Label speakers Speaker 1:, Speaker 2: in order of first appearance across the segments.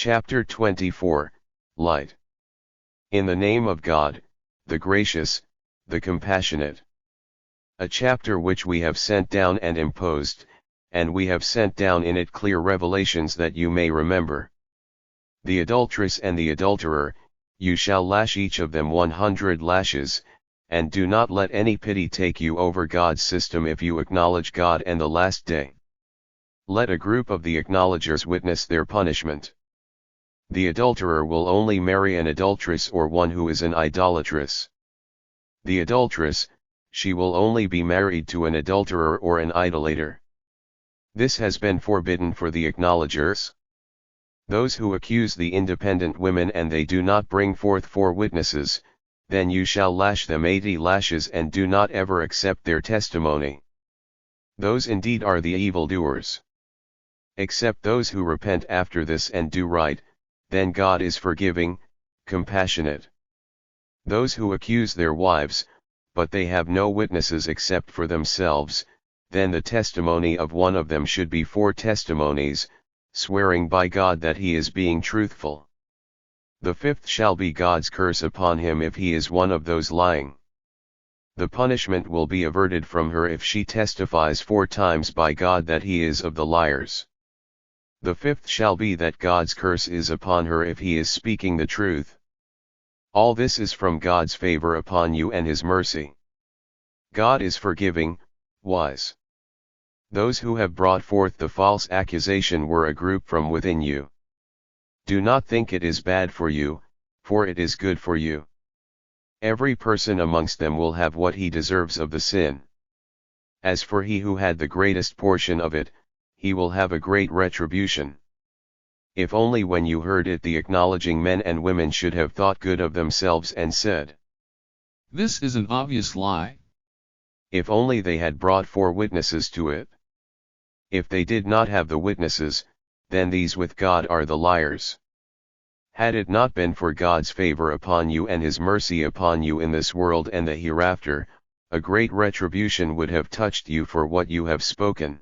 Speaker 1: Chapter 24, Light. In the name of God, the gracious, the compassionate. A chapter which we have sent down and imposed, and we have sent down in it clear revelations that you may remember. The adulteress and the adulterer, you shall lash each of them 100 lashes, and do not let any pity take you over God's system if you acknowledge God and the last day. Let a group of the acknowledgers witness their punishment. The adulterer will only marry an adulteress or one who is an idolatress. The adulteress, she will only be married to an adulterer or an idolater. This has been forbidden for the acknowledgers. Those who accuse the independent women and they do not bring forth 4 witnesses, then you shall lash them 80 lashes and do not ever accept their testimony. Those indeed are the evildoers. Except those who repent after this and do right, then God is forgiving, compassionate. Those who accuse their wives, but they have no witnesses except for themselves, then the testimony of one of them should be 4 testimonies, swearing by God that he is being truthful. The 5th shall be God's curse upon him if he is one of those lying. The punishment will be averted from her if she testifies 4 times by God that he is of the liars. The 5th shall be that God's curse is upon her if he is speaking the truth. All this is from God's favor upon you and his mercy. God is forgiving, wise. Those who have brought forth the false accusation were a group from within you. Do not think it is bad for you, for it is good for you. Every person amongst them will have what he deserves of the sin. As for he who had the greatest portion of it, he will have a great retribution. If only when you heard it the acknowledging men and women should have thought good of themselves and said,
Speaker 2: "This is an obvious lie."
Speaker 1: If only they had brought 4 witnesses to it. If they did not have the witnesses, then these with God are the liars. Had it not been for God's favor upon you and his mercy upon you in this world and the hereafter, a great retribution would have touched you for what you have spoken.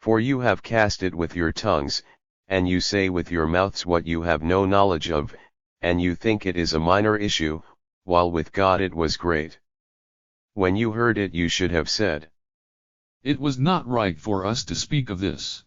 Speaker 1: For you have cast it with your tongues, and you say with your mouths what you have no knowledge of, and you think it is a minor issue, while with God it was great. When you heard it you should have said,
Speaker 2: "It was not right for us to speak of this.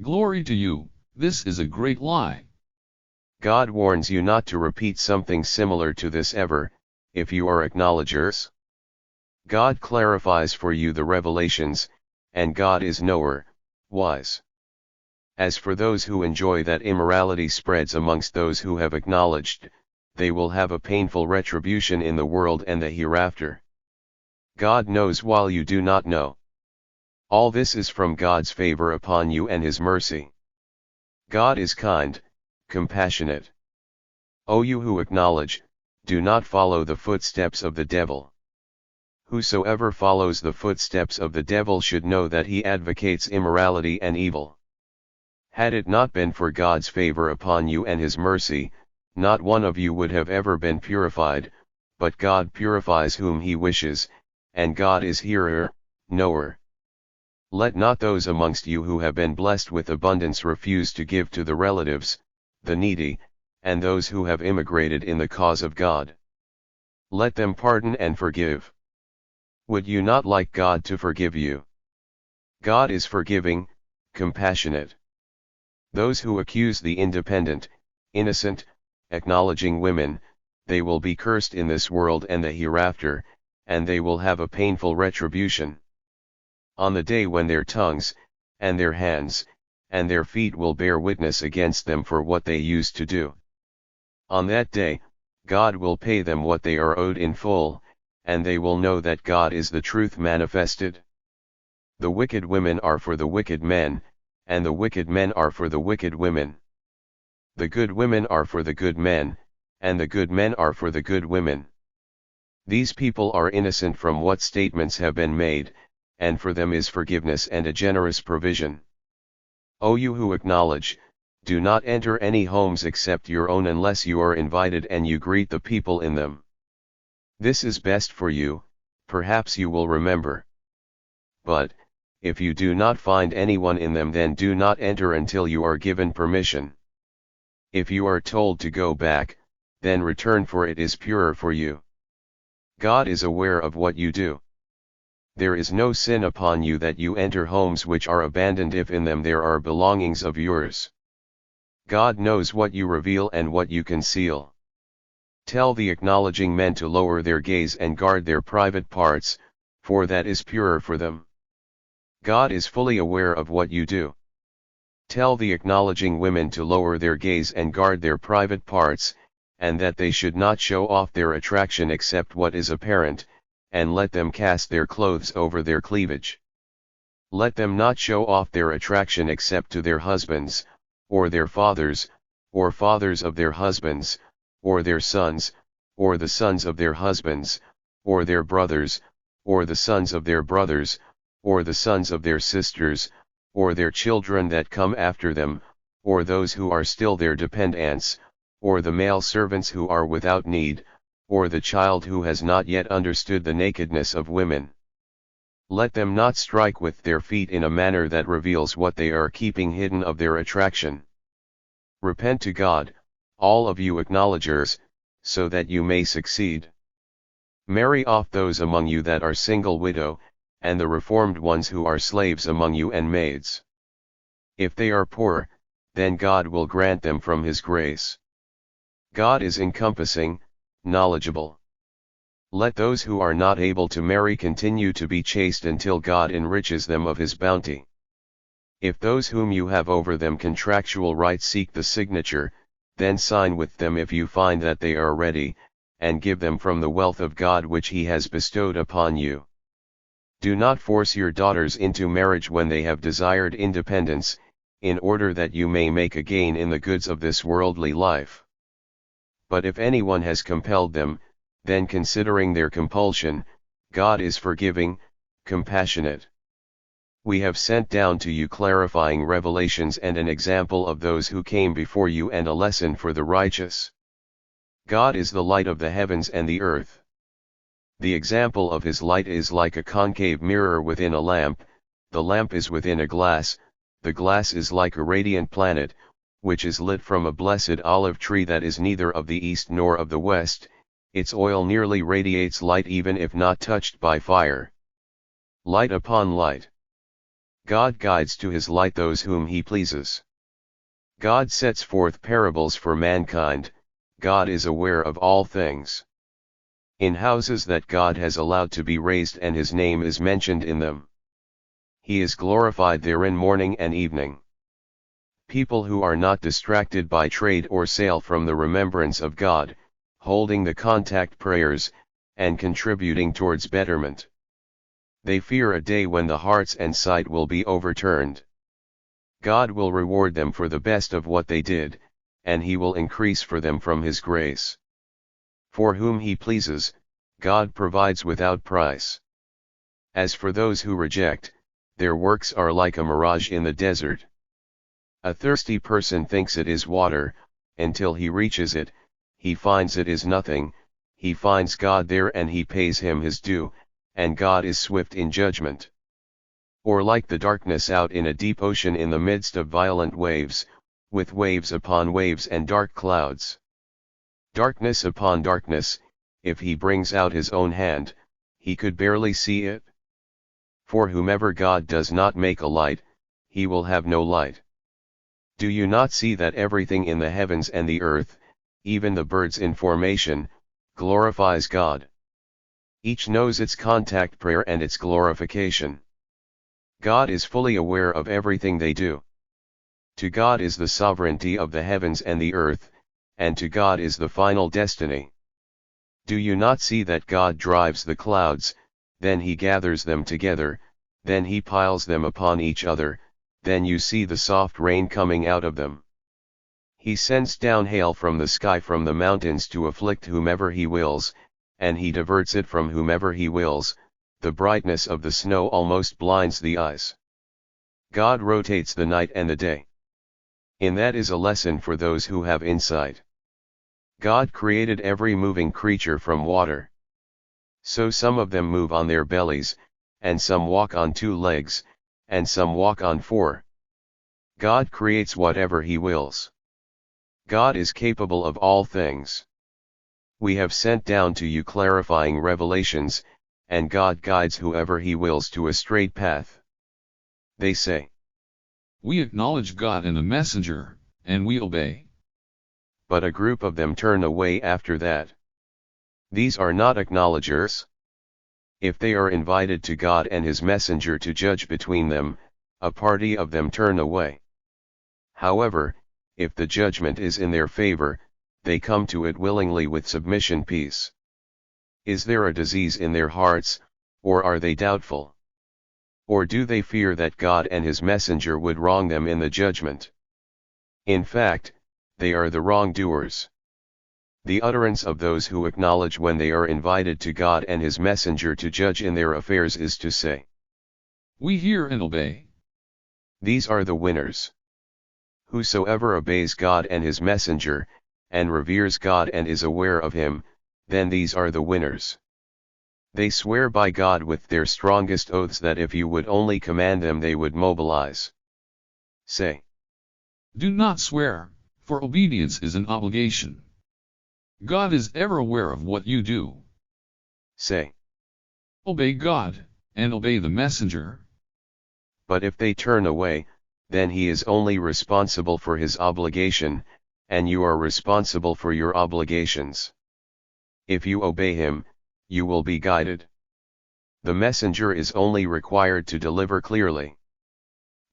Speaker 2: Glory to you, this is a great lie."
Speaker 1: God warns you not to repeat something similar to this ever, if you are acknowledgers. God clarifies for you the revelations, and God is knower, wise. As for those who enjoy that immorality spreads amongst those who have acknowledged, they will have a painful retribution in the world and the hereafter. God knows while you do not know. All this is from God's favor upon you and his mercy. God is kind, compassionate. O you who acknowledge, do not follow the footsteps of the devil. Whosoever follows the footsteps of the devil should know that he advocates immorality and evil. Had it not been for God's favor upon you and his mercy, not one of you would have ever been purified, but God purifies whom he wishes, and God is hearer, knower. Let not those amongst you who have been blessed with abundance refuse to give to the relatives, the needy, and those who have immigrated in the cause of God. Let them pardon and forgive. Would you not like God to forgive you? God is forgiving, compassionate. Those who accuse the independent, innocent, acknowledging women, they will be cursed in this world and the hereafter, and they will have a painful retribution. On the day when their tongues, and their hands, and their feet will bear witness against them for what they used to do. On that day, God will pay them what they are owed in full, and they will know that God is the truth manifested. The wicked women are for the wicked men, and the wicked men are for the wicked women. The good women are for the good men, and the good men are for the good women. These people are innocent from what statements have been made, and for them is forgiveness and a generous provision. O you who acknowledge, do not enter any homes except your own unless you are invited and you greet the people in them. This is best for you, perhaps you will remember. But, if you do not find anyone in them then do not enter until you are given permission. If you are told to go back, then return, for it is purer for you. God is aware of what you do. There is no sin upon you that you enter homes which are abandoned if in them there are belongings of yours. God knows what you reveal and what you conceal. Tell the acknowledging men to lower their gaze and guard their private parts, for that is purer for them. God is fully aware of what you do. Tell the acknowledging women to lower their gaze and guard their private parts, and that they should not show off their attraction except what is apparent, and let them cast their clothes over their cleavage. Let them not show off their attraction except to their husbands, or their fathers, or fathers of their husbands, or their sons, or the sons of their husbands, or their brothers, or the sons of their brothers, or the sons of their sisters, or their children that come after them, or those who are still their dependents, or the male servants who are without need, or the child who has not yet understood the nakedness of women. Let them not strike with their feet in a manner that reveals what they are keeping hidden of their attraction. Repent to God, all of you acknowledgers, so that you may succeed. Marry off those among you that are single widow, and the reformed ones who are slaves among you and maids. If they are poor, then God will grant them from His grace. God is encompassing, knowledgeable. Let those who are not able to marry continue to be chaste until God enriches them of His bounty. If those whom you have over them contractual rights seek the signature, then sign with them if you find that they are ready, and give them from the wealth of God which He has bestowed upon you. Do not force your daughters into marriage when they have desired independence, in order that you may make a gain in the goods of this worldly life. But if anyone has compelled them, then considering their compulsion, God is forgiving, compassionate. We have sent down to you clarifying revelations and an example of those who came before you and a lesson for the righteous. God is the light of the heavens and the earth. The example of His light is like a concave mirror within a lamp, the lamp is within a glass, the glass is like a radiant planet, which is lit from a blessed olive tree that is neither of the east nor of the west, its oil nearly radiates light even if not touched by fire. Light upon light. God guides to His light those whom He pleases. God sets forth parables for mankind, God is aware of all things. In houses that God has allowed to be raised and His name is mentioned in them, He is glorified therein morning and evening. People who are not distracted by trade or sale from the remembrance of God, holding the contact prayers, and contributing towards betterment. They fear a day when the hearts and sight will be overturned. God will reward them for the best of what they did, and He will increase for them from His grace. For whom He pleases, God provides without price. As for those who reject, their works are like a mirage in the desert. A thirsty person thinks it is water, until he reaches it, he finds it is nothing, he finds God there and he pays Him His due, and God is swift in judgment. Or like the darkness out in a deep ocean in the midst of violent waves, with waves upon waves and dark clouds. Darkness upon darkness, if He brings out His own hand, He could barely see it. For whomever God does not make a light, he will have no light. Do you not see that everything in the heavens and the earth, even the birds in formation, glorifies God? Each knows its contact prayer and its glorification. God is fully aware of everything they do. To God is the sovereignty of the heavens and the earth, and to God is the final destiny. Do you not see that God drives the clouds, then He gathers them together, then He piles them upon each other, then you see the soft rain coming out of them. He sends down hail from the sky from the mountains to afflict whomever He wills, and He diverts it from whomever He wills. The brightness of the snow almost blinds the eyes. God rotates the night and the day. In that is a lesson for those who have insight. God created every moving creature from water. So some of them move on their bellies, and some walk on 2 legs, and some walk on 4. God creates whatever He wills. God is capable of all things. We have sent down to you clarifying revelations, and God guides whoever he wills to a straight path. They say,
Speaker 2: We acknowledge God and the messenger, and we obey.
Speaker 1: but a group of them turn away after that. These are not acknowledgers. If they are invited to God and his messenger to judge between them, a party of them turn away. However, if the judgment is in their favor, they come to it willingly with submission peace. Is there a disease in their hearts, or are they doubtful? Or do they fear that God and his messenger would wrong them in the judgment? In fact, they are the wrongdoers. The utterance of those who acknowledge when they are invited to God and his messenger to judge in their affairs is to say,
Speaker 2: We hear and obey.
Speaker 1: These are the winners. Whosoever obeys God and his messenger, and reveres God and is aware of him, then these are the winners. They swear by God with their strongest oaths that if you would only command them they would mobilize. Say,
Speaker 2: Do not swear, for obedience is an obligation. God is ever aware of what you do.
Speaker 1: say,
Speaker 2: Obey God, and obey the messenger.
Speaker 1: but if they turn away, then he is only responsible for his obligation, and you are responsible for your obligations. If you obey him, you will be guided. The messenger is only required to deliver clearly.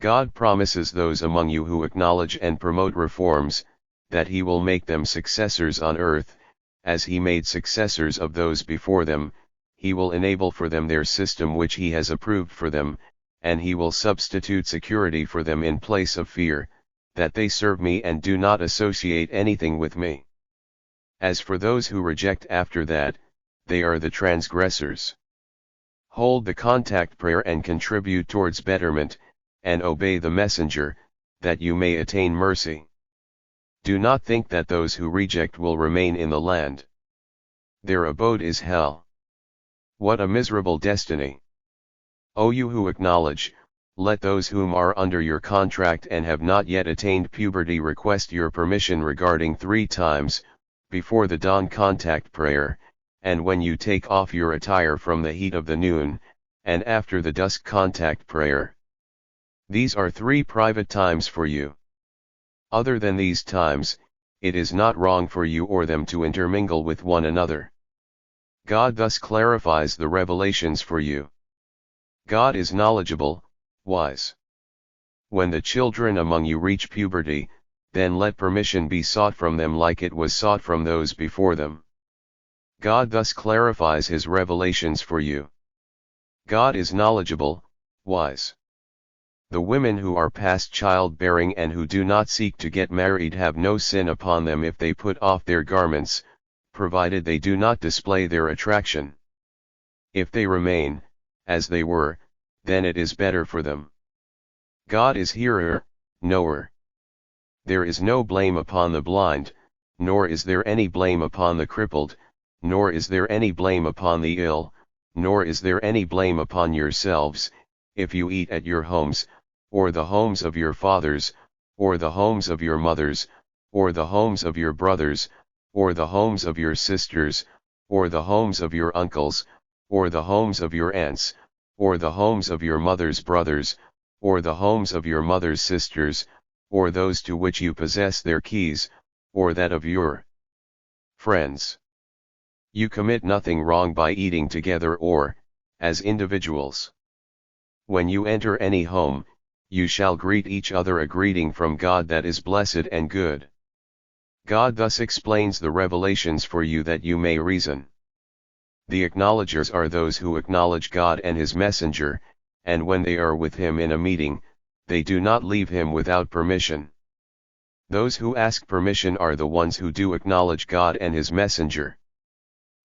Speaker 1: God promises those among you who acknowledge and promote reforms, that he will make them successors on earth, as he made successors of those before them. He will enable for them their system which he has approved for them, and he will substitute security for them in place of fear, that they serve me and do not associate anything with me. As for those who reject after that, they are the transgressors. Hold the contact prayer and contribute towards betterment, and obey the messenger, that you may attain mercy. Do not think that those who reject will remain in the land. Their abode is hell. What a miserable destiny! O you who acknowledge, let those whom are under your contract and have not yet attained puberty request your permission regarding 3 times, before the dawn contact prayer, and when you take off your attire from the heat of the noon, and after the dusk contact prayer. These are 3 private times for you. Other than these times, it is not wrong for you or them to intermingle with one another. God thus clarifies the revelations for you. God is knowledgeable, wise. When the children among you reach puberty, then let permission be sought from them like it was sought from those before them. God thus clarifies his revelations for you. God is knowledgeable, wise. The women who are past childbearing and who do not seek to get married have no sin upon them if they put off their garments, provided they do not display their attraction. If they remain, as they were, then it is better for them. God is hearer, knower. There is no blame upon the blind, nor is there any blame upon the crippled, nor is there any blame upon the ill, nor is there any blame upon yourselves, if you eat at your homes, or the homes of your fathers, or the homes of your mothers, or the homes of your brothers, or the homes of your sisters, or the homes of your uncles, or the homes of your aunts, or the homes of your mother's brothers, or the homes of your mother's sisters, or those to which you possess their keys, or that of your friends. You commit nothing wrong by eating together or, as individuals. When you enter any home, you shall greet each other a greeting from God that is blessed and good. God thus explains the revelations for you that you may reason. The acknowledgers are those who acknowledge God and his messenger, and when they are with him in a meeting, they do not leave him without permission. Those who ask permission are the ones who do acknowledge God and his messenger.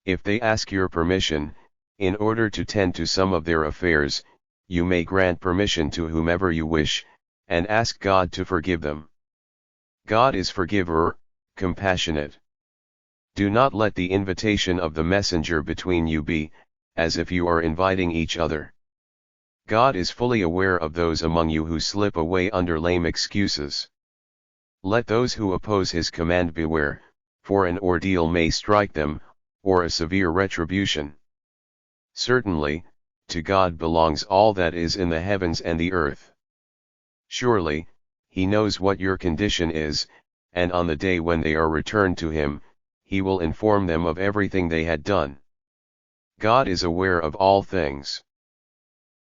Speaker 1: If they ask your permission, in order to tend to some of their affairs, you may grant permission to whomever you wish, and ask God to forgive them. God is forgiver, compassionate. Do not let the invitation of the messenger between you be, as if you are inviting each other. God is fully aware of those among you who slip away under lame excuses. Let those who oppose his command beware, for an ordeal may strike them, or a severe retribution. Certainly, to God belongs all that is in the heavens and the earth. Surely, he knows what your condition is, and on the day when they are returned to him, he will inform them of everything they had done. God is aware of all things.